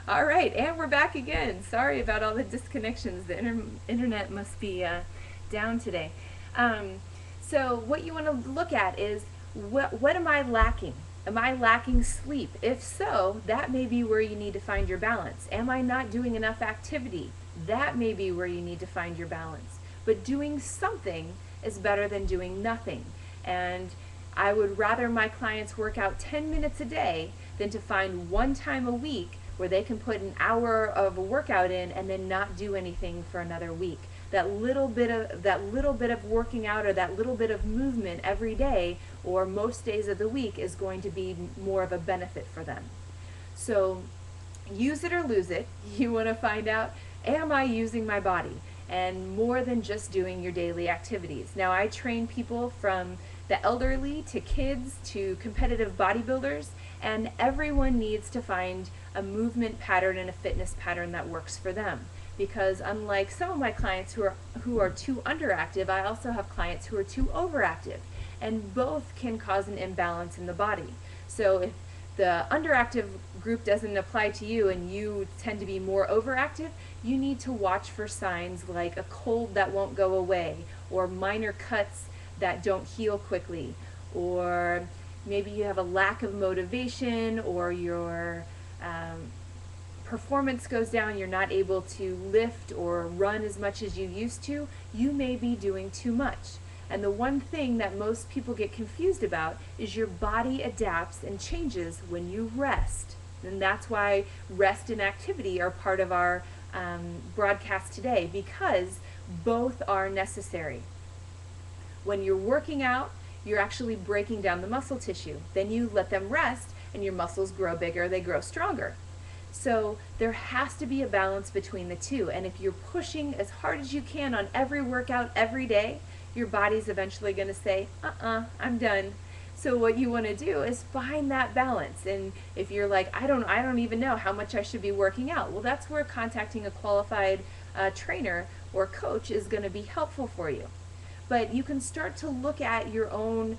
All right, and we're back again. Sorry about all the disconnections. The internet must be down today. Um, so what you want to look at is what am I lacking? Am I lacking sleep? If so, that may be where you need to find your balance. Am I not doing enough activity? That may be where you need to find your balance. But doing something is better than doing nothing. And I would rather my clients work out 10 minutes a day than to find one time a week where they can put an hour of a workout in and then not do anything for another week. That little bit of working out or that little bit of movement every day or most days of the week is going to be more of a benefit for them. So use it or lose it. You want to find out, am I using my body? And more than just doing your daily activities. Now I train people from the elderly to kids to competitive bodybuilders, and everyone needs to find a movement pattern and a fitness pattern that works for them. Because unlike some of my clients who are too underactive, I also have clients who are too overactive, and both can cause an imbalance in the body. So if the underactive group doesn't apply to you and you tend to be more overactive, you need to watch for signs like a cold that won't go away, or minor cuts that don't heal quickly, or maybe you have a lack of motivation, or your performance goes down, you're not able to lift or run as much as you used to. You may be doing too much. And the one thing that most people get confused about is your body adapts and changes when you rest. And that's why rest and activity are part of our broadcast today, because both are necessary. When you're working out, you're actually breaking down the muscle tissue. Then you let them rest and your muscles grow bigger, they grow stronger. So there has to be a balance between the two. And if you're pushing as hard as you can on every workout every day, your body's eventually going to say, I'm done. So what you want to do is find that balance. And if you're like, I don't even know how much I should be working out, well, that's where contacting a qualified trainer or coach is going to be helpful for you. But you can start to look at your own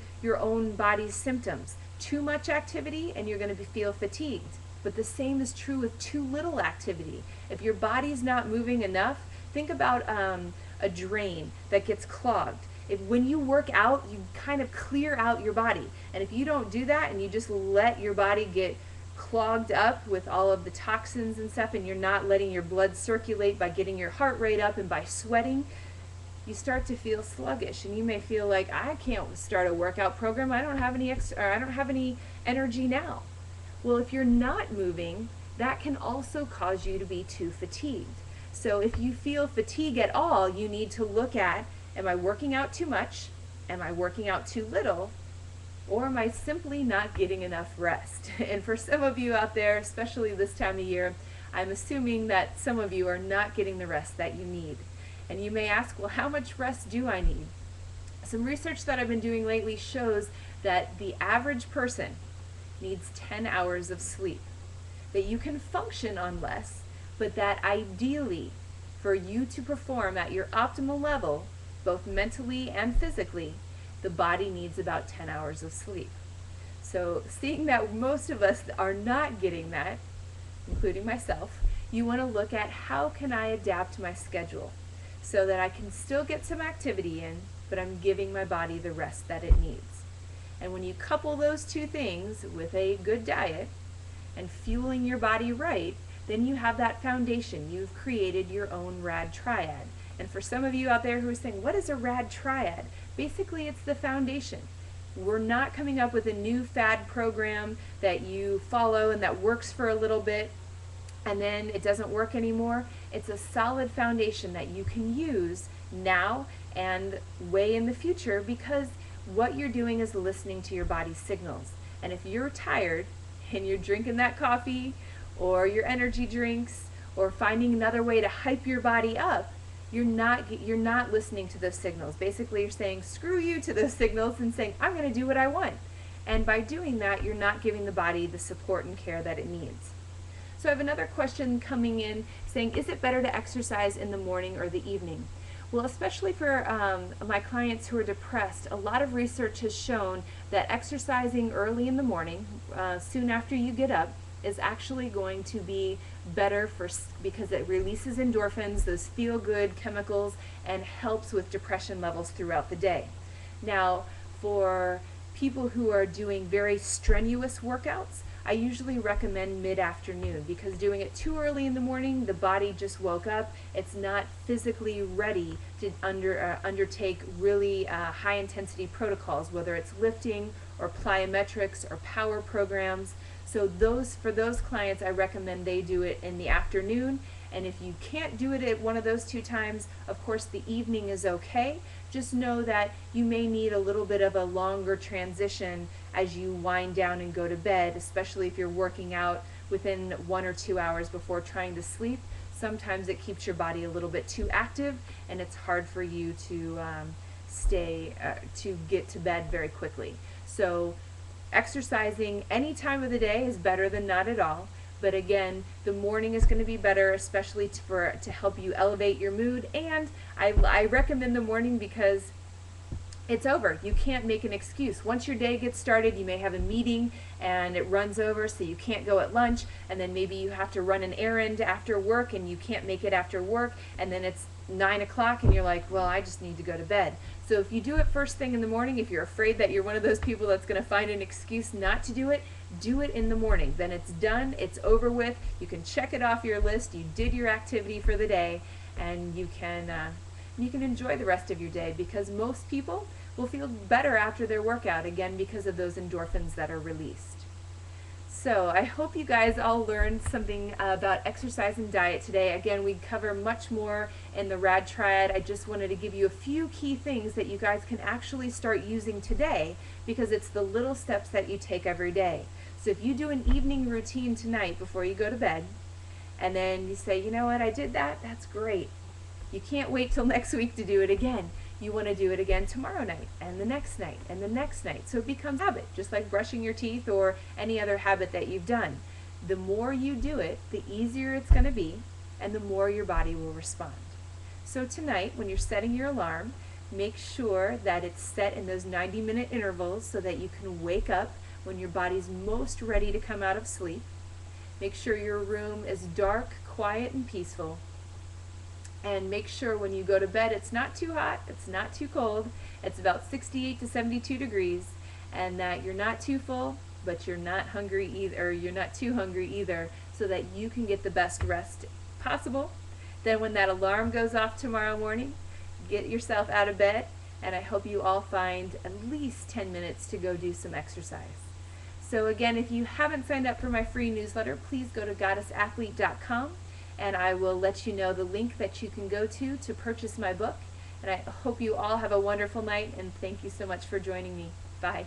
body's symptoms. Too much activity and you're going to feel fatigued. But the same is true with too little activity. If your body's not moving enough, think about a drain that gets clogged. When you work out, you kind of clear out your body. And if you don't do that and you just let your body get clogged up with all of the toxins and stuff, and you're not letting your blood circulate by getting your heart rate up and by sweating, you start to feel sluggish, and you may feel like, I can't start a workout program. I don't have any energy now. Well, if you're not moving, that can also cause you to be too fatigued. So if you feel fatigue at all, you need to look at, am I working out too much? Am I working out too little? Or am I simply not getting enough rest? And for some of you out there, especially this time of year, I'm assuming that some of you are not getting the rest that you need. And you may ask, well, how much rest do I need? Some research that I've been doing lately shows that the average person needs 10 hours of sleep. That you can function on less, but that ideally, for you to perform at your optimal level, both mentally and physically, the body needs about 10 hours of sleep. So seeing that most of us are not getting that, including myself, you want to look at, how can I adapt my schedule so that I can still get some activity in, but I'm giving my body the rest that it needs. And when you couple those two things with a good diet and fueling your body right, then you have that foundation. You've created your own RAD Triad. And for some of you out there who are saying, what is a RAD Triad? Basically, it's the foundation. We're not coming up with a new fad program that you follow and that works for a little bit and then it doesn't work anymore. It's a solid foundation that you can use now and way in the future, because what you're doing is listening to your body's signals. And if you're tired and you're drinking that coffee or your energy drinks or finding another way to hype your body up, you're not listening to those signals. Basically, you're saying screw you to those signals and saying, I'm going to do what I want. And by doing that, you're not giving the body the support and care that it needs. So I have another question coming in saying, is it better to exercise in the morning or the evening? Well, especially for my clients who are depressed, a lot of research has shown that exercising early in the morning, soon after you get up, is actually going to be better because it releases endorphins, those feel-good chemicals, and helps with depression levels throughout the day. Now, for people who are doing very strenuous workouts, I usually recommend mid-afternoon, because doing it too early in the morning, the body just woke up. It's not physically ready to undertake really high-intensity protocols, whether it's lifting or plyometrics or power programs. So for those clients, I recommend they do it in the afternoon. And if you can't do it at one of those two times, of course the evening is okay. Just know that you may need a little bit of a longer transition as you wind down and go to bed, especially if you're working out within 1 or 2 hours before trying to sleep. Sometimes it keeps your body a little bit too active, and it's hard for you to to get to bed very quickly. So exercising any time of the day is better than not at all. But again, the morning is going to be better, especially to help you elevate your mood. And I recommend the morning because it's over. You can't make an excuse. Once your day gets started, you may have a meeting and it runs over, so you can't go at lunch, and then maybe you have to run an errand after work and you can't make it after work, and then it's 9 o'clock and you're like, well, I just need to go to bed. So if you do it first thing in the morning, if you're afraid that you're one of those people that's going to find an excuse not to do it in the morning. Then it's done, it's over with, you can check it off your list, you did your activity for the day, and you can enjoy the rest of your day, because most people will feel better after their workout, again, because of those endorphins that are released. So I hope you guys all learned something about exercise and diet today. Again, we cover much more in the RAD Triad. I just wanted to give you a few key things that you guys can actually start using today, because it's the little steps that you take every day. So if you do an evening routine tonight before you go to bed, and then you say, you know what, I did that, that's great. You can't wait till next week to do it again. You want to do it again tomorrow night, and the next night, and the next night. So it becomes a habit, just like brushing your teeth or any other habit that you've done. The more you do it, the easier it's going to be, and the more your body will respond. So tonight, when you're setting your alarm, make sure that it's set in those 90-minute intervals so that you can wake up when your body's most ready to come out of sleep. Make sure your room is dark, quiet, and peaceful. And make sure when you go to bed, it's not too hot, it's not too cold, it's about 68 to 72 degrees, and that you're not too full, but you're not hungry either, or you're not too hungry either, so that you can get the best rest possible. Then when that alarm goes off tomorrow morning, get yourself out of bed, and I hope you all find at least 10 minutes to go do some exercise. So again, if you haven't signed up for my free newsletter, please go to goddessathlete.com, and I will let you know the link that you can go to purchase my book. And I hope you all have a wonderful night, and thank you so much for joining me. Bye.